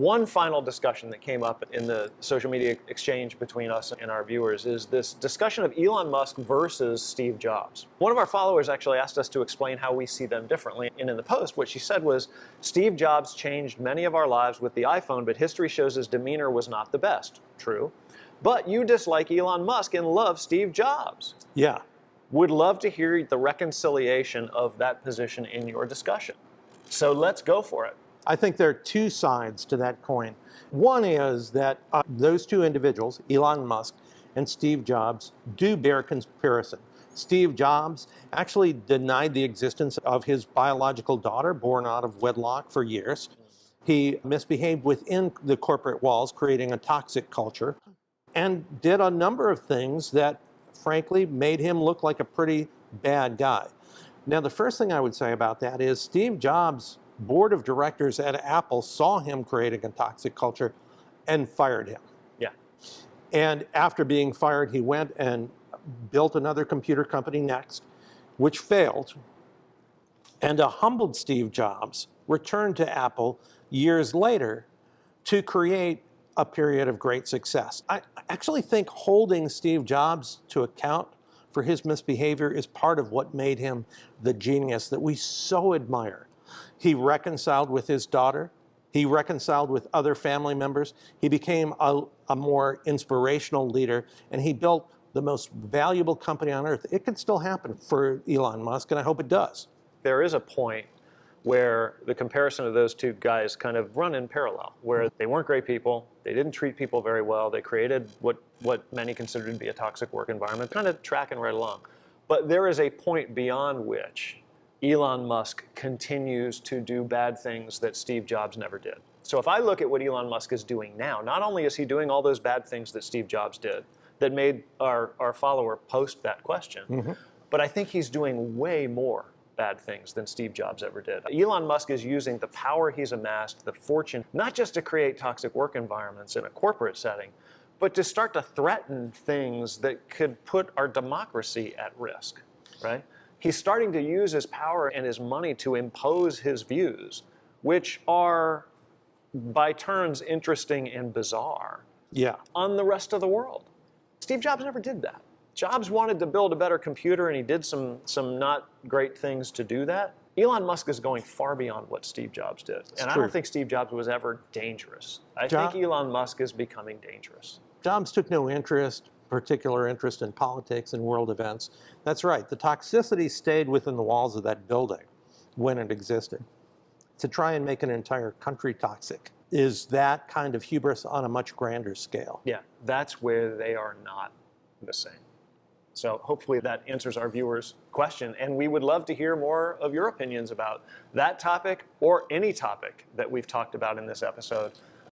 One final discussion that came up in the social media exchange between us and our viewers is this discussion of Elon Musk versus Steve Jobs. One of our followers actually asked us to explain how we see them differently. And in the post, what she said was, Steve Jobs changed many of our lives with the iPhone, but history shows his demeanor was not the best. True. But you dislike Elon Musk and love Steve Jobs. Yeah. Would love to hear the reconciliation of that position in your discussion. So let's go for it. I think there are two sides to that coin. One is that those two individuals, Elon Musk and Steve Jobs, do bear comparison. Steve Jobs actually denied the existence of his biological daughter born out of wedlock for years. He misbehaved within the corporate walls, creating a toxic culture, and did a number of things that, frankly, made him look like a pretty bad guy. Now, the first thing I would say about that is Steve Jobs' board of directors at Apple saw him creating a toxic culture and fired him. Yeah. And after being fired, he went and built another computer company next, which failed. And a humbled Steve Jobs returned to Apple years later to create a period of great success. I actually think holding Steve Jobs to account for his misbehavior is part of what made him the genius that we so admire. He reconciled with his daughter. He reconciled with other family members. He became a more inspirational leader, and he built the most valuable company on earth. It could still happen for Elon Musk, and I hope it does. There is a point where the comparison of those two guys kind of run in parallel, where they weren't great people, they didn't treat people very well, they created what many considered to be a toxic work environment, kind of tracking right along. But there is a point beyond which Elon Musk continues to do bad things that Steve Jobs never did. So if I look at what Elon Musk is doing now, not only is he doing all those bad things that Steve Jobs did that made our follower post that question, but I think he's doing way more bad things than Steve Jobs ever did. Elon Musk is using the power he's amassed, the fortune, not just to create toxic work environments in a corporate setting, but to start to threaten things that could put our democracy at risk, right? He's starting to use his power and his money to impose his views, which are, by turns, interesting and bizarre, on the rest of the world. Steve Jobs never did that. Jobs wanted to build a better computer, and he did some not great things to do that. Elon Musk is going far beyond what Steve Jobs did. And I don't think Steve Jobs was ever dangerous. I think Elon Musk is becoming dangerous. Jobs took no particular interest in politics and world events. That's right. The toxicity stayed within the walls of that building when it existed. To try and make an entire country toxic is that kind of hubris on a much grander scale. Yeah, that's where they are not the same. So hopefully that answers our viewers' question, and we would love to hear more of your opinions about that topic or any topic that we've talked about in this episode.